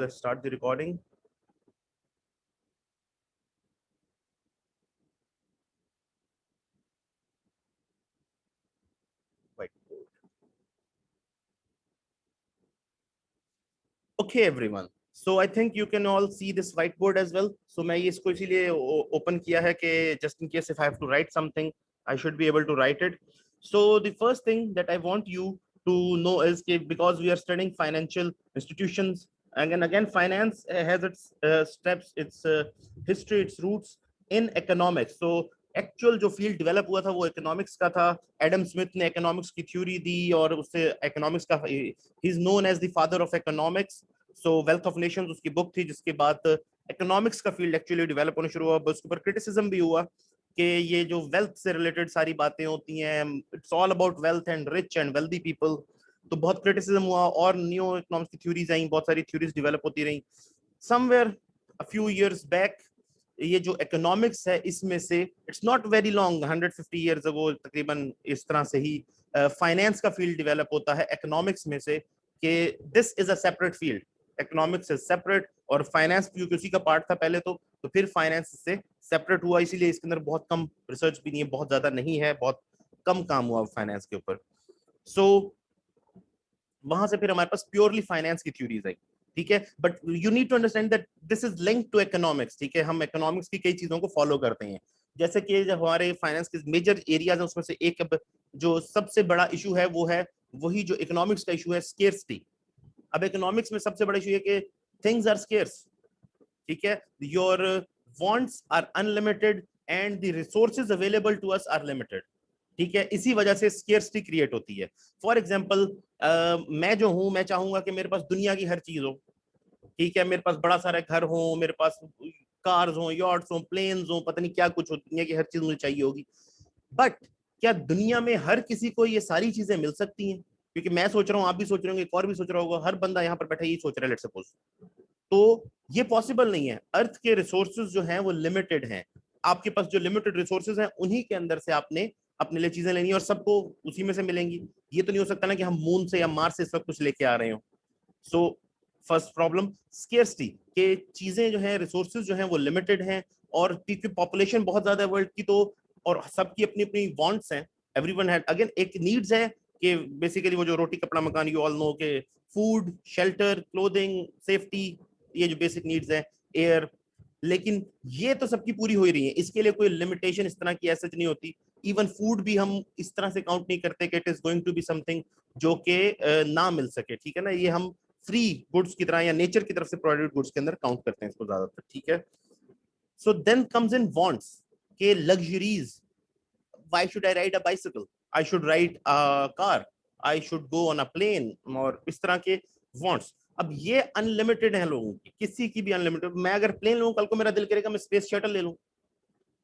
let's start the recording. Whiteboard. Okay, everyone. So I think you can all see this whiteboard as well. So मैं ये इसको इसीलिए open किया है कि just in case if I have to write something, I should be able to write it. So the first thing that I want you to know is that because we are studying financial institutions, and again finance has its steps, its history, its roots in economics. So actual जो field develop हुआ था वो economics का था. Adam Smith ने economics की theory दी और उससे इकोनॉमिक्स का ही is known as the father of economics. So wealth of nations उसकी बुक थी, जिसके बाद इकोनॉमिक्स का फील्ड एक्चुअली डेवलप होना शुरू हुआ. उसके ऊपर क्रिटिसिज्म भी हुआ कि ये जो वेल्थ से रिलेटेड सारी बातें होती हैं, it's all about wealth and rich and wealthy people. तो बहुत क्रिटिसिज्म हुआ और न्यू इकोनॉमिक्स की थ्योरीज आई, बहुत सारी थ्योरीज डेवलप होती रही. Somewhere a few years back ये जो इकोनॉमिक्स है इसमें से it's not very long, 150 years ago तकरीबन इस तरह से ही फाइनेंस का फील्ड डेवलप होता है इकोनॉमिक्स में से कि this is a separate field. Economics is separate और फाइनेंस क्योंकि उसी का पार्ट था पहले तो फिर फाइनेंस से सेपरेट हुआ. इसीलिए इसके अंदर बहुत कम रिसर्च भी नहीं है, बहुत ज्यादा नहीं है, बहुत कम काम हुआ फाइनेंस के ऊपर. सो वहां से फिर हमारे पास प्योरली फाइनेंस की थ्योरीज आई. ठीक है, but you need to understand that this is link to economics. ठीक है, हम इकोनॉमिक्स की कई चीजों को फॉलो करते हैं. जैसे कि जब हमारे फाइनेंस के मेजर एरियाज हैं उसमें से एक जो सबसे बड़ा इशू है वो है वही जो इकोनॉमिक्स का इशू है, स्केर्सिटी. अब इकोनॉमिक्स में सबसे बड़ा इशू है कि थिंग्स आर स्केर्स. ठीक है, your wants are unlimited and the resources available to us are limited. ठीक है, इसी वजह से स्केर्सिटी क्रिएट होती है. फॉर एग्जांपल मैं जो हूं, मैं चाहूंगा कि मेरे पास दुनिया की हर चीज हो. ठीक है, मेरे पास बड़ा सारा घर हो, मेरे पास कार्स हो, यॉट्स हो, प्लेन्स हो, पता नहीं क्या कुछ हो, दुनिया की हर चीज मुझे चाहिए होगी. बट क्या दुनिया में हर किसी को ये सारी चीजें मिल सकती हैं? क्योंकि मैं सोच रहा हूँ, आप भी सोच रहे होंगे, एक और भी सोच रहा होगा, हर बंदा यहाँ पर बैठा यही सोच रहा है, लेट्स सपोज. तो ये पॉसिबल नहीं है. अर्थ के रिसोर्सेज जो हैं वो लिमिटेड हैं. आपके पास जो लिमिटेड रिसोर्सेज हैं उन्हीं के अंदर से आपने अपने लिए चीजें लेनी है और सबको उसी में से मिलेंगी. ये तो नहीं हो सकता ना कि हम मून से या मार्स से सब कुछ लेके आ रहे हो. सो फर्स्ट प्रॉब्लम स्केर्सिटी, के चीजें जो है, रिसोर्सेज जो हैं वो लिमिटेड हैं. और क्योंकि पॉपुलेशन बहुत ज्यादा है वर्ल्ड की, तो और सबकी अपनी अपनी वांट्स हैं. एवरीवन हैड अगेन एक नीड्स है कि बेसिकली वो जो रोटी कपड़ा मकान, यू ऑल नो के फूड, शेल्टर, क्लोथिंग, सेफ्टी, ये जो बेसिक नीड्स है, एयर. लेकिन ये तो सबकी पूरी हो ही रही है, इसके लिए कोई लिमिटेशन इस तरह की ऐसा नहीं होती. इवन फूड भी हम इस तरह से काउंट नहीं करते कि it is going to be something जो कि ना मिल सके. ठीक है ना, ये हम फ्री गुड्स की तरह या नेचर की तरफ से प्रोवाइडेड गुड्स के अंदर काउंट करते हैं इसको ज्यादातर. ठीक है, so then comes in wants के luxuries. Why should I ride a bicycle, I should ride a car, I should go on a plane, और इस तरह के वांट्स. अब ये अनलिमिटेड है लोगों की, किसी की भी अनलिमिटेड. मैं अगर प्लेन लूं, कल को मेरा दिल करेगा मैं स्पेस शटल ले लूं,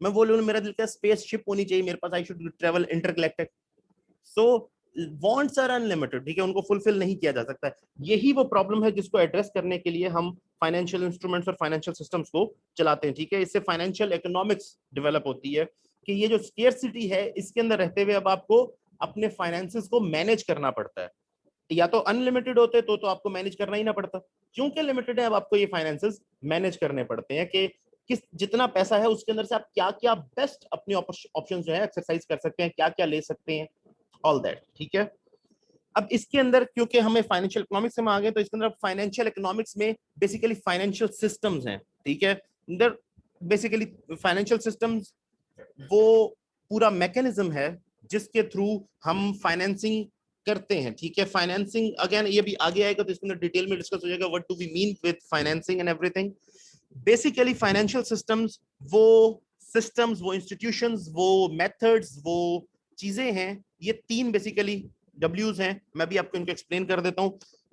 मैं वो लूं, मेरा दिल का स्पेस शिप होनी चाहिए मेरे पास, I should travel intergalactic. So wants are unlimited. ठीक है, उनको फुलफिल नहीं किया जा सकता है. यही वो प्रॉब्लम है जिसको एड्रेस करने के लिए हम फाइनेंशियल इंस्ट्रूमेंट्स और फाइनेंशियल सिस्टम्स को चलाते हैं. ठीक है, इससे फाइनेंशियल इकोनॉमिक्स डेवलप होती है कि ये जो स्केर्सिटी है इसके अंदर रहते हुए अब आपको अपने फाइनेंसेस को मैनेज करना पड़ता है. या तो अनलिमिटेड होते तो आपको मैनेज करना ही ना पड़ता. क्योंकि लिमिटेड है, अब आपको ये फाइनेंसेस मैनेज करने पड़ते हैं कि किस जितना पैसा है उसके अंदर से आप क्या क्या बेस्ट अपने ऑप्शन जो है एक्सरसाइज कर सकते हैं, क्या क्या ले सकते हैं, ऑल दैट. ठीक है, अब इसके अंदर क्योंकि हमें फाइनेंशियल इकोनॉमिक्स में आ गए तो इसके अंदर फाइनेंशियल इकोनॉमिक्स में बेसिकली फाइनेंशियल सिस्टम्स हैं. ठीक है, अंदर बेसिकली फाइनेंशियल सिस्टम्स वो पूरा मैकेनिज्म है जिसके थ्रू हम फाइनेंसिंग करते हैं. ठीक है, फाइनेंसिंग अगेन ये भी आगे आएगा तो इसके अंदर डिटेल में डिस्कस हो जाएगा what do we mean with financing and everything. Basically financial systems वो इंस्टीट्यूशंस, वो मेथड्स, वो चीजें हैं, ये तीन बेसिकली डब्ल्यूज हैं. मैं भी आपको इनको एक्सप्लेन कर देता हूं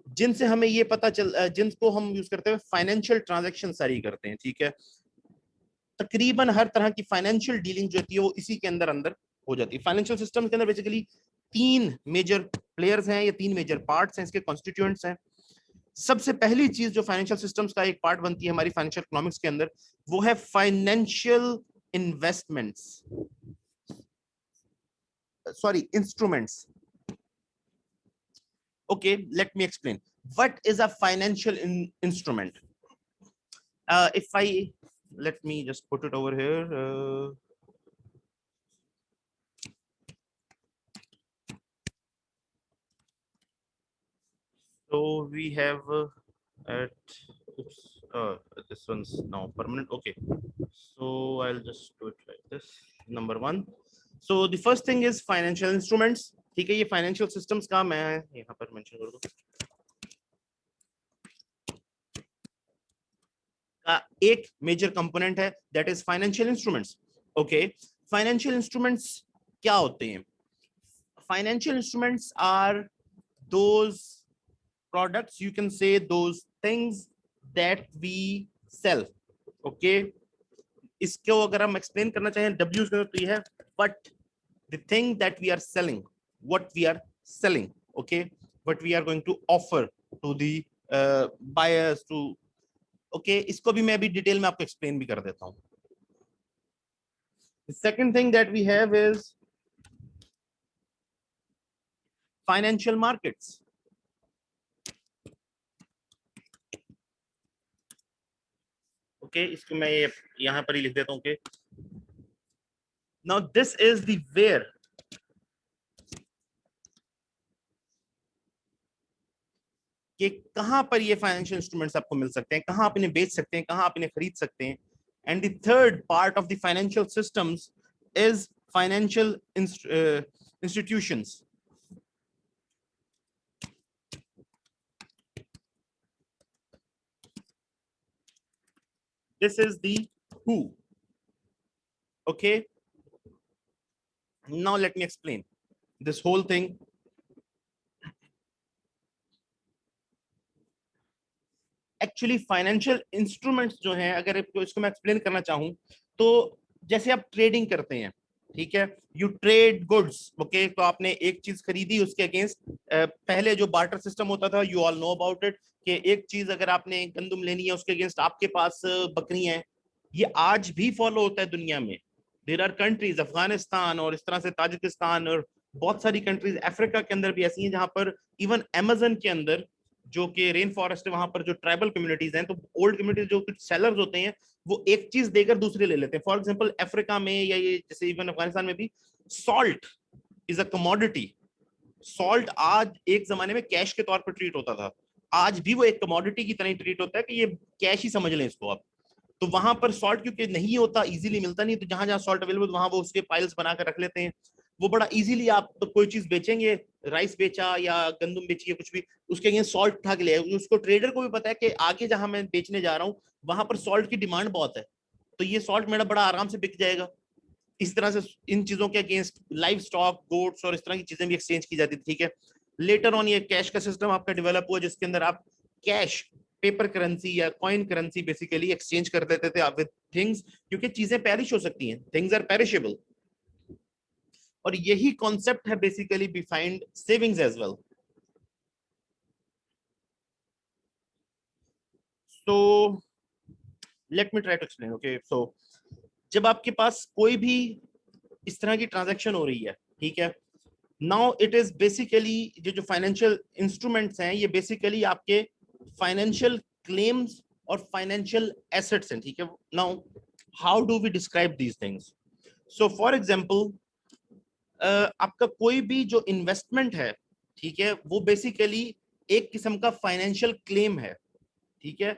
जिनसे हमें ये पता जिनको हम यूज करते हैं फाइनेंशियल ट्रांजैक्शन सारी करते हैं. ठीक है, तकरीबन हर तरह की फाइनेंशियल डीलिंग जो होती है वो इसी के अंदर अंदर हो जाती है. फाइनेंशियल सिस्टम के अंदर बेसिकली तीन मेजर प्लेयर्स हैं, ये तीन मेजर पार्ट्स हैं, इसके कॉन्स्टिट्यूएंट्स हैं. सबसे पहली चीज जो फाइनेंशियल सिस्टम्स का एक पार्ट बनती है हमारी फाइनेंशियल इकोनॉमिक्स के अंदर, वो है financial investments, sorry instruments. Okay, let me explain. what is a financial instrument? If I, let me just put it over here. So we have at, oops, this one's now permanent. Okay, so I'll just do it like this. Number one. So the first thing is financial instruments. ठीक है, ये financial systems का मैं यहाँ पर mention कर दूँ का एक major component है, that is financial instruments. Okay, financial instruments क्या होते हैं? Financial instruments are those products, you can say those things that we sell. Okay, इसको अगर हम एक्सप्लेन करना चाहें W तो ये है but the thing that we are selling, what we are selling, okay, what we are going to offer to the buyers to, okay, इसको भी मैं अभी डिटेल में आपको एक्सप्लेन भी कर देता हूँ. The second thing that we have is financial markets. Okay, इसको मैं यहाँ पर ही लिख देता हूँ कि now this is the where कि कहां पर ये फाइनेंशियल इंस्ट्रूमेंट्स आपको मिल सकते हैं, कहां आप इन्हें बेच सकते हैं, कहां आप इन्हें खरीद सकते हैं. And the third part of the financial systems is financial institutions. This is the who. Okay, now let me explain this whole thing. Actually financial instruments जो हैं, अगर इसको मैं एक्सप्लेन करना चाहूं तो जैसे आप ट्रेडिंग करते हैं, ठीक है, यू ट्रेड गुड्स. ओके, तो आपने एक चीज खरीदी, उसके अगेंस्ट पहले जो बार्टर सिस्टम होता था, you all know about it, कि एक चीज अगर आपने गंदुम लेनी है, उसके अगेंस्ट आपके पास बकरियां हैं. ये आज भी फॉलो होता है दुनिया में. देयर आर कंट्रीज, अफगानिस्तान और इस तरह से ताजिकिस्तान और बहुत सारी कंट्रीज अफ्रीका के अंदर भी ऐसी हैं जहां पर इवन अमेजन के अंदर जो कि रेन फॉरेस्ट है, वहां पर जो ट्राइबल कम्युनिटीज हैं, तो ओल्ड कम्युनिटीज जो कुछ सेलर्स होते हैं वो एक चीज देकर दूसरे ले लेते हैं. फॉर एग्जांपल अफ्रीका में या ये जैसे इवन अफगानिस्तान में भी salt is a commodity. Salt आज एक जमाने में कैश के तौर पर ट्रीट होता था, आज भी वो एक कमोडिटी की तरह ट्रीट होता है कि ये कैश ही समझ लें इसको आप. तो वहां पर सॉल्ट क्योंकि नहीं होता, इजीली मिलता नहीं, तो जहां जहां सॉल्ट अवेलेबल वहां वो उसके पाइल्स बनाकर रख लेते हैं. वो बड़ा इजीली, आप तो कोई चीज बेचेंगे, राइस बेचा या गंदम बेची या कुछ भी, उसके अगेंस्ट सॉल्ट उठा के ले, उसको ट्रेडर को भी पता है कि आगे जहां मैं बेचने जा रहा हूँ वहां पर सॉल्ट की डिमांड बहुत है, तो ये सॉल्ट मेरा बड़ा आराम से बिक जाएगा. इस तरह से इन चीजों के अगेंस्ट लाइव स्टॉक, गोट्स और इस तरह की चीजें भी एक्सचेंज की जाती थी. ठीक है, लेटर ऑन ये कैश का सिस्टम आपका डेवलप हुआ जिसके अंदर आप कैश, पेपर करेंसी या कॉइन करेंसी बेसिकली एक्सचेंज कर देते थे विद थिंग्स, क्योंकि चीजें पेरिश हो सकती हैं, थिंग्स आर पेरिशेबल. और यही कॉन्सेप्ट है basically behind savings as well. So let me try to explain. Okay, so जब आपके पास कोई भी इस तरह की ट्रांजैक्शन हो रही है, ठीक है, नाउ इट इज बेसिकली जो फाइनेंशियल इंस्ट्रूमेंट्स हैं ये बेसिकली आपके फाइनेंशियल क्लेम्स और फाइनेंशियल एसेट्स हैं. ठीक है, now how do we describe these things? So for example आपका कोई भी जो इन्वेस्टमेंट है, ठीक है, वो बेसिकली एक किस्म का फाइनेंशियल क्लेम है. ठीक है,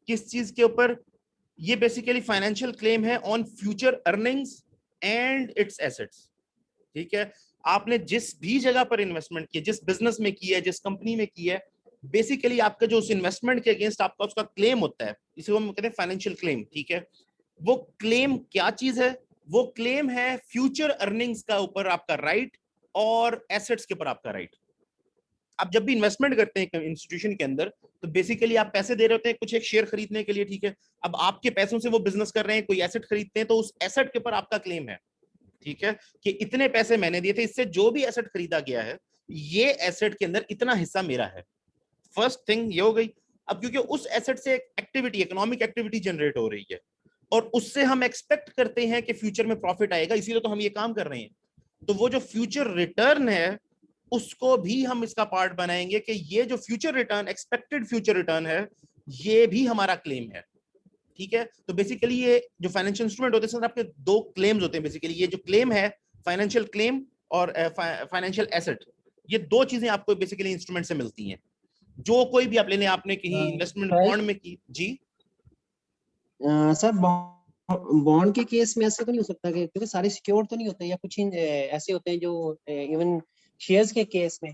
किस चीज के ऊपर? ये बेसिकली फाइनेंशियल क्लेम है on future earnings and its assets. ठीक है, आपने जिस भी जगह पर इन्वेस्टमेंट किया, जिस बिजनेस में किया है, जिस कंपनी में किया है, बेसिकली आपका जो उस इन्वेस्टमेंट के अगेंस्ट आपका उसका क्लेम होता है, इसे हम कहते हैं फाइनेंशियल क्लेम. ठीक है, वो क्लेम क्या चीज है? वो क्लेम है फ्यूचर अर्निंग्स का ऊपर आपका राइट और एसेट्स के ऊपर आपका राइट. आप जब भी इन्वेस्टमेंट करते हैं इंस्टीट्यूशन के अंदर, तो बेसिकली आप पैसे दे रहे होते हैं कुछ एक शेयर खरीदने के लिए. ठीक है, अब आपके पैसों से वो बिजनेस कर रहे हैं, कोई एसेट खरीदते हैं, तो उस एसेट के ऊपर आपका क्लेम है. ठीक है, कि इतने पैसे मैंने दिए थे, इससे जो भी एसेट खरीदा गया है, ये एसेट के अंदर इतना हिस्सा मेरा है. फर्स्ट थिंग ये हो गई. अब क्योंकि उस एसेट से एक एक्टिविटी, इकोनॉमिक एक्टिविटी जनरेट हो रही है और उससे हम एक्सपेक्ट करते हैं कि फ्यूचर में प्रॉफिट आएगा, इसीलिए तो हम ये काम कर रहे हैं. तो वो जो फ्यूचर रिटर्न है उसको भी हम इसका पार्ट बनाएंगे कि ये जो future return, expected future return है, ये भी हमारा क्लेम है। ठीक है, तो बेसिकली ये जो फाइनेंशियल इंस्ट्रूमेंट होते हैं आपके दो क्लेम्स होते हैं बेसिकली। ये जो क्लेम है फाइनेंशियल क्लेम और फाइनेंशियल एसेट, ये दो चीजें आपको बेसिकली इंस्ट्रूमेंट से मिलती हैं। जो कोई भी आप लेने, आपने कहीं इन्वेस्टमेंट सर बॉन्ड में की जी। सर बॉन्ड के केस में ऐसा तो नहीं हो सकता कि क्योंकि सारे सिक्योर तो नहीं होते, या कुछ ऐसे होते हैं जो इवन शेयर्स के केस में,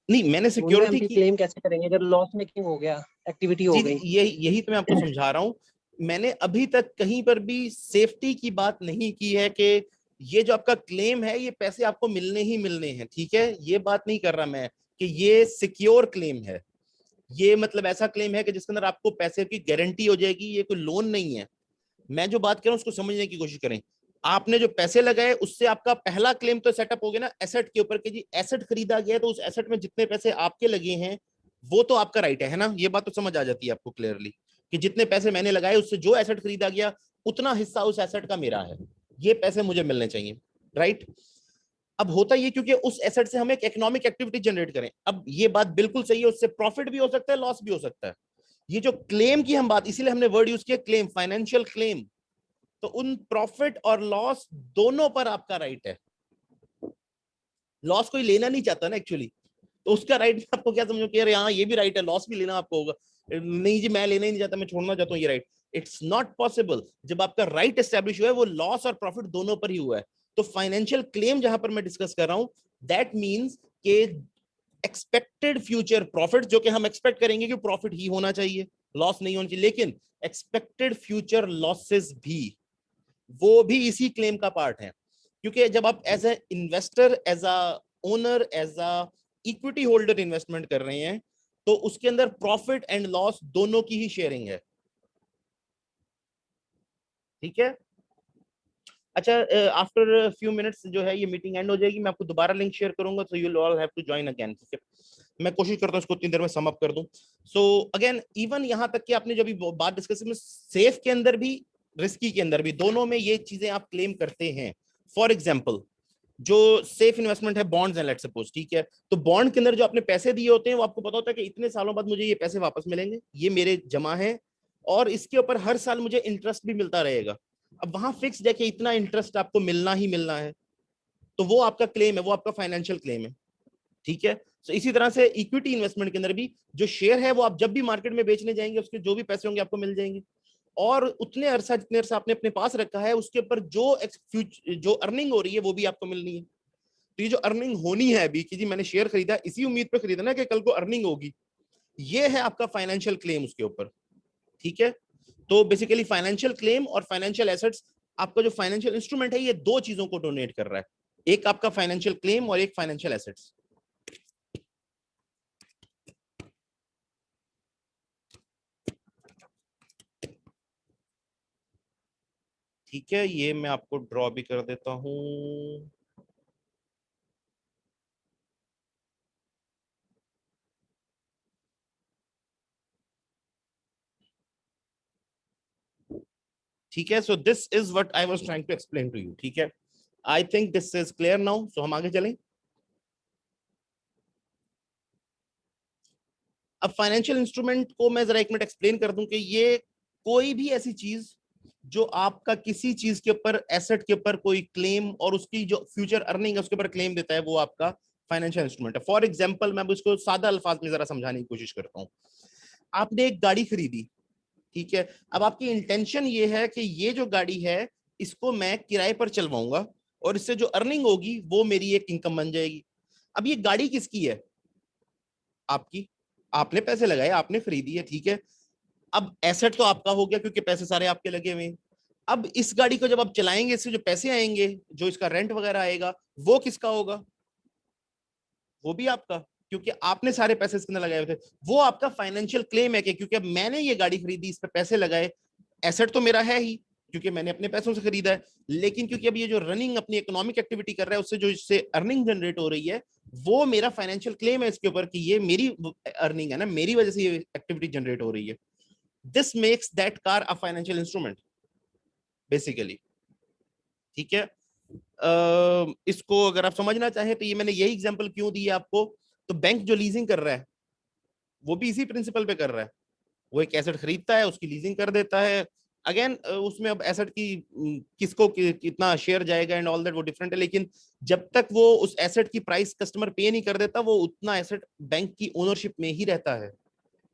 नहीं, मैंने उनमें हम सिक्योरिटी फिर की, क्लेम कैसे करेंगे अगर लॉस मेकिंग हो गया, एक्टिविटी हो जी गई? यही यही तो मैं आपको समझा रहा हूँ। मैंने अभी तक कहीं पर भी सेफ्टी की बात नहीं की है कि ये जो आपका क्लेम है ये पैसे आपको मिलने ही मिलने हैं। ठीक है, ये बात नहीं कर रहा मैं कि ये सिक्योर क्लेम है। ये मतलब ऐसा क्लेम है कि जिसके अंदर आपको पैसे की गारंटी हो जाएगी, ये कोई लोन नहीं है। मैं जो बात कर रहा हूँ उसको समझने की कोशिश करें। आपने जो पैसे लगाए उससे आपका पहला क्लेम तो सेटअप हो गया ना एसेट के ऊपर, कि जी एसेट खरीदा गया, तो उस एसेट में जितने पैसे आपके लगे हैं वो तो आपका राइट है ना। ये बात तो समझ आ जाती है आपको क्लियरली कि जितने पैसे मैंने लगाए उससे जो एसेट खरीदा गया उतना हिस्सा उस एसेट का मेरा है, ये पैसे मुझे मिलने चाहिए, राइट। अब होता ये क्योंकि उस एसेट से हम एक इकोनॉमिक एक्टिविटी जनरेट करें। अब ये बात बिल्कुल सही है, उससे प्रॉफिट भी हो सकता है, लॉस भी हो सकता है। ये जो क्लेम की हम बात, इसीलिए हमने वर्ड यूज किया क्लेम, फाइनेंशियल क्लेम। तो उन प्रॉफिट और लॉस दोनों पर आपका राइट है। लॉस कोई लेना नहीं चाहता ना एक्चुअली, तो उसका राइट आपको क्या समझो कि अरे हाँ ये भी राइट है, लॉस भी लेना आपको होगा। नहीं जी मैं लेना ही नहीं चाहता, मैं छोड़ना चाहता हूँ ये राइट। It's not possible. जब आपका राइट एस्टेब्लिश हुआ है वो लॉस और प्रॉफिट दोनों पर ही हुआ है। तो फाइनेंशियल क्लेम जहां पर मैं डिस्कस कर रहा हूं, दैट मीन्स के एक्सपेक्टेड फ्यूचर प्रॉफिट, जो कि हम एक्सपेक्ट करेंगे कि प्रॉफिट ही होना चाहिए, लॉस नहीं होना चाहिए, लेकिन एक्सपेक्टेड फ्यूचर लॉसेस भी, वो भी इसी क्लेम का पार्ट है। क्योंकि जब आप as a investor, as a owner, as a equity holder investment कर रहे हैं, तो उसके अंदर प्रॉफिट एंड लॉस दोनों की ही शेयरिंग है। ठीक है, अच्छा, आफ्टर फ्यू मिनट्स जो है ये मीटिंग एंड हो जाएगी, मैं आपको दोबारा लिंक शेयर करूंगा, so you all have to join again. ठीक है, मैं कोशिश करता हूँ इसको उतनी देर में सम अप कर दूं। सो अगेन, इवन यहां तक कि आपने जो भी बात डिस्कस में, सेफ के अंदर भी रिस्की के अंदर भी, दोनों में ये चीजें आप क्लेम करते हैं। फॉर एग्जाम्पल, जो सेफ इन्वेस्टमेंट है बॉन्ड्स हैं, लेट्स सपोज, ठीक है, तो बॉन्ड के अंदर जो आपने पैसे दिए होते हैं वो आपको पता होता है कि इतने सालों बाद मुझे ये पैसे वापस मिलेंगे, ये मेरे जमा है, और इसके ऊपर हर साल मुझे इंटरेस्ट भी मिलता रहेगा। अब वहां फिक्स है कि इतना इंटरेस्ट आपको मिलना ही मिलना है, तो वो आपका क्लेम है, वो आपका फाइनेंशियल क्लेम है। ठीक है, तो इसी तरह से इक्विटी इन्वेस्टमेंट के अंदर भी जो शेयर है वो आप जब भी मार्केट में बेचने जाएंगे उसके जो भी पैसे होंगे आपको मिल जाएंगे, और उतने अरसा जितने अरसा आपने अपने पास रखा है उसके ऊपर जो अर्निंग हो रही है वो भी आपको मिलनी है। तो ये जो अर्निंग होनी है अभी कि जी मैंने शेयर खरीदा, इसी उम्मीद पे खरीदा ना कि कल को अर्निंग होगी, ये है आपका फाइनेंशियल क्लेम उसके ऊपर। ठीक है, तो बेसिकली फाइनेंशियल क्लेम और फाइनेंशियल एसेट्स, आपका जो फाइनेंशियल इंस्ट्रूमेंट है ये दो चीजों को डोनेट कर रहा है, एक आपका फाइनेंशियल क्लेम और एक फाइनेंशियल एसेट्स। ठीक है, ये मैं आपको ड्रॉ भी कर देता हूं। ठीक है, so this is what I was trying to explain to you. ठीक है, I think this is clear now, so हम आगे चलें। अब फाइनेंशियल इंस्ट्रूमेंट को मैं जरा एक मिनट एक्सप्लेन कर दूं कि ये कोई भी ऐसी चीज जो आपका किसी चीज के ऊपर, एसेट के ऊपर कोई क्लेम और उसकी जो फ्यूचर अर्निंग है उसके ऊपर क्लेम देता है, वो आपका फाइनेंशियल इंस्ट्रूमेंट है। फॉर एग्जाम्पल, मैं इसको सादा अल्फाज में जरा समझाने की कोशिश करता हूँ। आपने एक गाड़ी खरीदी, ठीक है, अब आपकी इंटेंशन ये है कि ये जो गाड़ी है इसको मैं किराए पर चलवाऊंगा और इससे जो अर्निंग होगी वो मेरी एक इनकम बन जाएगी। अब ये गाड़ी किसकी है? आपकी। आपने पैसे लगाए, आपने खरीदी है, ठीक है। अब एसेट तो आपका हो गया क्योंकि पैसे सारे आपके लगे हुए हैं। अब इस गाड़ी को जब आप चलाएंगे, इससे जो पैसे आएंगे, जो इसका रेंट वगैरह आएगा, वो किसका होगा? वो भी आपका, क्योंकि आपने सारे पैसे इसके अंदर लगाए हुए थे। वो आपका फाइनेंशियल क्लेम है कि क्योंकि अब मैंने ये गाड़ी खरीदी, इस पे पैसे लगाए, एसेट तो मेरा है ही क्योंकि मैंने अपने पैसों से खरीदा है, लेकिन क्योंकि अब ये जो रनिंग अपनी इकोनॉमिक एक्टिविटी कर रहा है उससे जो इससे अर्निंग जनरेट हो रही है, वो मेरा फाइनेंशियल क्लेम है इसके ऊपर कि ये मेरी अर्निंग है ना, मेरी वजह से ये एक्टिविटी जनरेट हो रही है। This makes that car a financial instrument basically. ठीक है, इसको अगर आप समझना चाहें तो ये मैंने यही एग्जांपल क्यों दी है आपको, तो बैंक जो लीजिंग कर रहा है वो भी इसी प्रिंसिपल पे कर रहा है। वो एक एसेट खरीदता है, उसकी लीजिंग कर देता है। अगेन उसमें अब एसेट की किसको कितना शेयर जाएगा एंड ऑल दैट वो डिफरेंट है, लेकिन जब तक वो उस एसेट की प्राइस कस्टमर पे नहीं कर देता वो उतना एसेट बैंक की ओनरशिप में ही रहता है।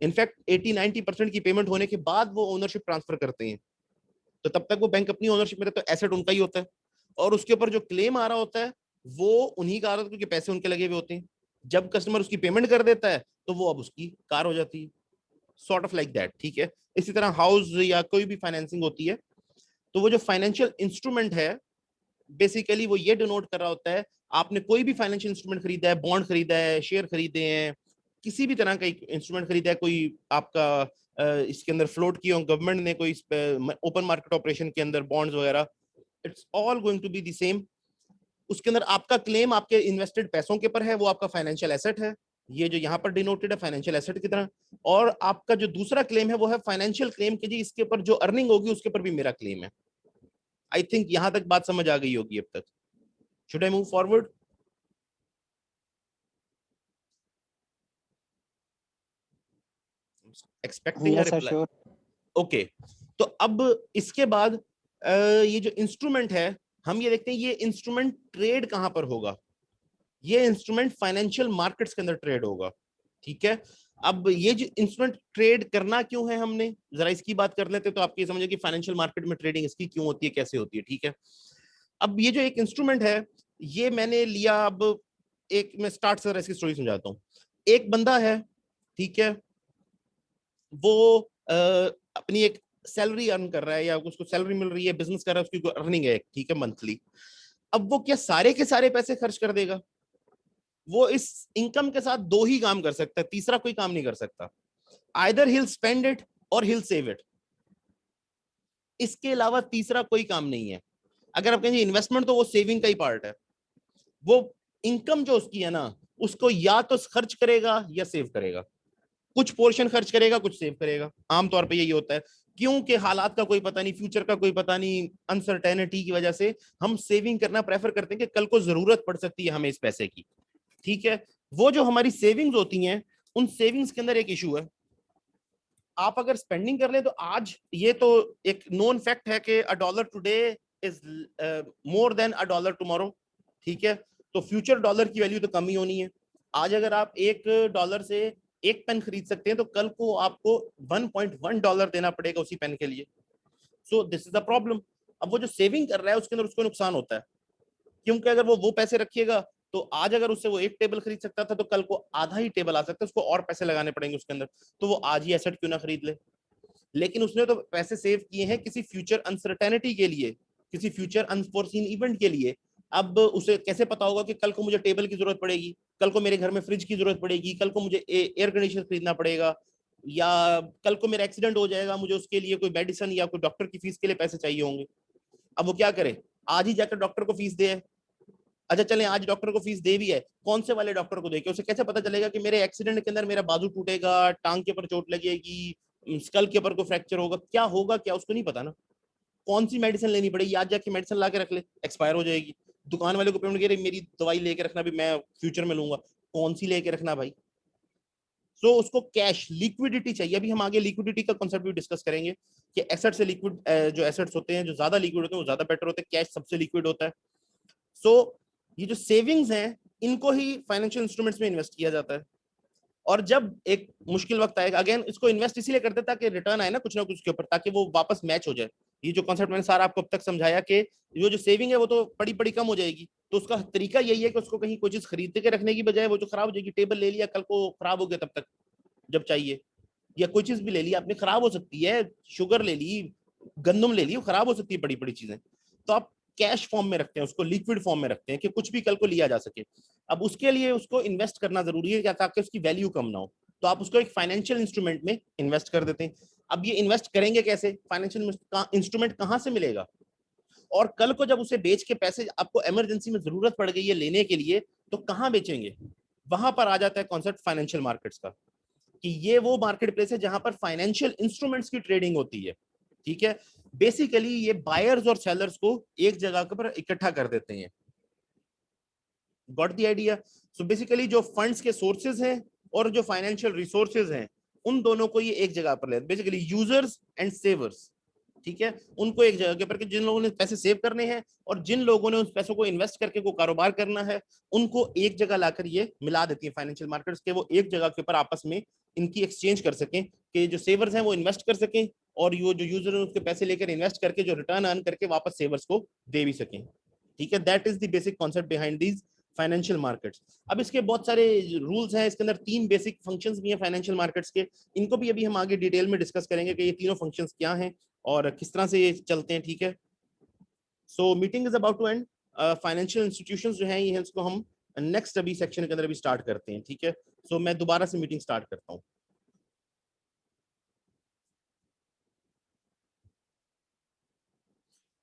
इनफैक्ट 80-90% की पेमेंट होने के बाद वो ओनरशिप ट्रांसफर करते हैं, तो तब तक वो बैंक अपनी ओनरशिप में रहता है, तो एसेट उनका ही होता है। और उसके ऊपर जो क्लेम आ रहा होता है वो उन्हीं का आ रहा होता है क्योंकि पैसे उनके लगे हुए होते हैं। जब कस्टमर उसकी पेमेंट कर देता है तो वो अब उसकी कार हो जाती है, सॉर्ट ऑफ लाइक दैट, ठीक है। इसी तरह हाउस या कोई भी फाइनेंसिंग होती है, तो वो जो फाइनेंशियल इंस्ट्रूमेंट है बेसिकली वो ये डिनोट कर रहा होता है, आपने कोई भी फाइनेंशियल इंस्ट्रूमेंट खरीदा है, बॉन्ड खरीदा है, शेयर खरीदे हैं, किसी भी तरह का इंस्ट्रूमेंट खरीदा है, कोई आपका इसके अंदर फ्लोट की हो गवर्नमेंट ने, कोई ओपन मार्केट ऑपरेशन के अंदर बॉन्ड्स वगैरह, it's all going to be the same. उसके अंदर आपका क्लेम आपके इन्वेस्टेड पैसों के ऊपर है, वो आपका फाइनेंशियल एसेट है, ये जो यहाँ पर डिनोटेड है फाइनेंशियल एसेट की तरह। और आपका जो दूसरा क्लेम है वो है फाइनेंशियल क्लेम कि जी इसके ऊपर जो अर्निंग होगी उसके ऊपर भी मेरा क्लेम है। आई थिंक यहां तक बात समझ आ गई होगी अब तक। Should I move forward? Expecting a yes sir, reply. Sure. Okay, तो अब इसके बाद ये जो इंस्ट्रूमेंट है हम ये देखते हैं ये इंस्ट्रूमेंट ट्रेड कहां पर होगा। ये इंस्ट्रूमेंट फाइनेंशियल मार्केट्स के अंदर ट्रेड होगा, ठीक है। अब ये जो इंस्ट्रूमेंट ट्रेड करना क्यों है, हमने जरा इसकी बात कर लेते तो आपको ये समझे कि फाइनेंशियल मार्केट में ट्रेडिंग इसकी क्यों होती है, कैसे होती है, ठीक है। अब ये जो एक इंस्ट्रूमेंट है ये मैंने लिया, अब एक मैं स्टार्ट से इसकी स्टोरी समझाता हूँ। एक बंदा है, ठीक है, वो अपनी एक सैलरी अर्न कर रहा है या उसको सैलरी मिल रही है, बिजनेस कर रहा है, उसकी अर्निंग है, ठीक है, मंथली। अब वो क्या सारे के सारे पैसे खर्च कर देगा? वो इस इनकम के साथ दो ही काम कर सकता है, तीसरा कोई काम नहीं कर सकता। आइदर हिल स्पेंड इट और हिल सेव इट, इसके अलावा तीसरा कोई काम नहीं है। अगर आप कहेंगे इन्वेस्टमेंट तो वो सेविंग का ही पार्ट है। वो इनकम जो उसकी है ना उसको या तो खर्च करेगा या सेव करेगा, कुछ पोर्शन खर्च करेगा कुछ सेव करेगा, आमतौर पे यही होता है। क्योंकि हालात का कोई पता नहीं, फ्यूचर का कोई पता नहीं, अनसर्टेनिटी की वजह से हम सेविंग करना प्रेफर करते हैं कि कल को जरूरत पड़ सकती है हमें इस पैसे की, ठीक है। वो जो हमारी सेविंग्स होती हैं उन सेविंग्स के अंदर एक इशू है, आप अगर स्पेंडिंग कर ले तो आज ये तो एक नोन फैक्ट है कि $1 today is more than $1 tomorrow, ठीक है। तो फ्यूचर डॉलर की वैल्यू तो कम ही होनी है। आज अगर आप $1 से एक पेन खरीद सकते हैं तो कल को आपको $1.1 देना पड़ेगा उसी पेन के लिए। सो दिस इज द प्रॉब्लम। अब वो जो सेविंग कर रहा है उसके अंदर उसको नुकसान होता है, क्योंकि अगर वो पैसे रखिएगा तो आज अगर उससे वो एक टेबल खरीद सकता था तो कल को आधा ही टेबल आ सकता है, उसको और पैसे लगाने पड़ेंगे उसके अंदर, तो वो आज ही एसेट क्यों ना खरीद ले। लेकिन उसने तो पैसे सेव किए हैं किसी फ्यूचर अनसर्टेनिटी के लिए, किसी फ्यूचर अनफोर्सीन इवेंट के लिए। अब उसे कैसे पता होगा कि कल को मुझे टेबल की जरूरत पड़ेगी, कल को मेरे घर में फ्रिज की जरूरत पड़ेगी, कल को मुझे एयर कंडीशनर खरीदना पड़ेगा, या कल को मेरा एक्सीडेंट हो जाएगा, मुझे उसके लिए कोई मेडिसिन या कोई डॉक्टर की फीस के लिए पैसे चाहिए होंगे। अब वो क्या करे, आज ही जाकर डॉक्टर को फीस दे। अच्छा चले आज डॉक्टर को फीस दे भी है, कौन से वाले डॉक्टर को देके, उसे कैसे पता चलेगा कि मेरे एक्सीडेंट के अंदर मेरा बाजू टूटेगा, टांग के ऊपर चोट लगेगी, स्कल के ऊपर को फ्रैक्चर होगा, क्या होगा क्या उसको नहीं पता ना। कौन सी मेडिसिन लेनी पड़ेगी, आज जाके मेडिसिन ला के रख ले, एक्सपायर हो जाएगी। दुकान वाले को पेमेंट करे मेरी दवाई लेके रखना भी मैं फ्यूचर में लूंगा, कौन सी लेके रखना भाई। सो उसको कैश लिक्विडिटी चाहिए। अभी हम आगे लिक्विडिटी का कॉन्सेप्ट भी डिस्कस करेंगे कि एसेट से लिक्विड, जो एसेट्स होते हैं जो ज्यादा लिक्विड होते हैं वो ज्यादा बेटर होते हैं, कैश सबसे लिक्विड होता है। सो ये जो सेविंग्स हैं इनको ही फाइनेंशियल इंस्ट्रूमेंट्स में इन्वेस्ट किया जाता है। और जब एक मुश्किल वक्त आएगा, अगेन इसको इन्वेस्ट इसीलिए करते हैं ताकि रिटर्न आए ना कुछ के ऊपर, ताकि वो वापस मैच हो जाए। ये जो कॉन्सेप्ट मैंने सारा आपको अब तक समझाया कि जो सेविंग है वो तो पड़ी पड़ी कम हो जाएगी, तो उसका तरीका यही है कि उसको कहीं कोई चीज खरीद के रखने की बजाय वो जो खराब हो जाएगी, टेबल ले लिया कल को खराब हो गया तब तक जब चाहिए, या कोई चीज भी ले ली आपने खराब हो सकती है, शुगर ले ली, गंदम ले ली, वो खराब हो सकती है बड़ी बड़ी चीजें, तो आप कैश फॉर्म में रखते हैं उसको, लिक्विड फॉर्म में रखते हैं कि कुछ भी कल को लिया जा सके। अब उसके लिए उसको इन्वेस्ट करना जरूरी है ताकि उसकी वैल्यू कम ना हो, तो आप उसको एक फाइनेंशियल इंस्ट्रूमेंट में इन्वेस्ट कर देते हैं। अब ये इन्वेस्ट करेंगे कैसे, फाइनेंशियल इंस्ट्रूमेंट कहां से मिलेगा, और कल को जब उसे बेच के पैसे आपको इमरजेंसी में जरूरत पड़ गई है लेने के लिए तो कहां बेचेंगे। वहां पर आ जाता है कॉन्सेप्ट फाइनेंशियल मार्केट्स का, कि ये वो मार्केट प्लेस है जहां पर फाइनेंशियल इंस्ट्रूमेंट्स की ट्रेडिंग होती है, ठीक है। बेसिकली ये बायर्स और सेलर्स को एक जगह के पर इकट्ठा कर देते हैं। Got the idea? So basically जो फंड्स के सोर्सेज हैं और जो फाइनेंशियल रिसोर्सेज हैं, उन दोनों को ये एक जगह पर ले, बेसिकली यूजर्स एंड सेवर्स, ठीक है, उनको एक जगह के पर, जिन लोगों ने पैसे सेव करने हैं और जिन लोगों ने उस पैसों को इन्वेस्ट करके को कारोबार करना है, उनको एक जगह लाकर ये मिला देती है फाइनेंशियल मार्केट्स के, वो एक जगह के ऊपर आपस में इनकी एक्सचेंज कर सकें, कि जो सेवर्स हैं वो इन्वेस्ट कर सकें और ये जो यूजर है उसके पैसे लेकर इन्वेस्ट करके जो रिटर्न अर्न करके वापस सेवर्स को दे भी सकें। ठीक है, that is the basic concept behind these financial markets. अब इसके बहुत सारे रूल्स हैं, इसके अंदर 3 बेसिक फंक्शंस भी हैं फाइनेंशियल मार्केट्स के, इनको भी अभी हम आगे डिटेल में डिस्कस करेंगे कि ये तीनों फंक्शंस क्या हैं और किस तरह से ये चलते हैं। ठीक है, so meeting is about to end. Financial institutions जो हैं ये, इसको हम नेक्स्ट अभी सेक्शन के अंदर अभी स्टार्ट करते हैं। ठीक है, सो मैं दोबारा से मीटिंग स्टार्ट करता हूँ।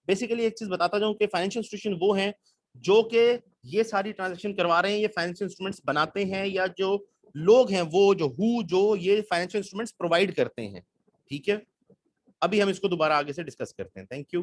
बेसिकली एक चीज बताता जाऊं कि फाइनेंशियल इंस्टीट्यूशन वो हैं जो कि ये सारी ट्रांजैक्शन करवा रहे हैं, ये फाइनेंशियल इंस्ट्रूमेंट्स बनाते हैं, या जो लोग हैं वो जो ये फाइनेंशियल इंस्ट्रूमेंट्स प्रोवाइड करते हैं। ठीक है, अभी हम इसको दोबारा आगे से डिस्कस करते हैं। Thank you.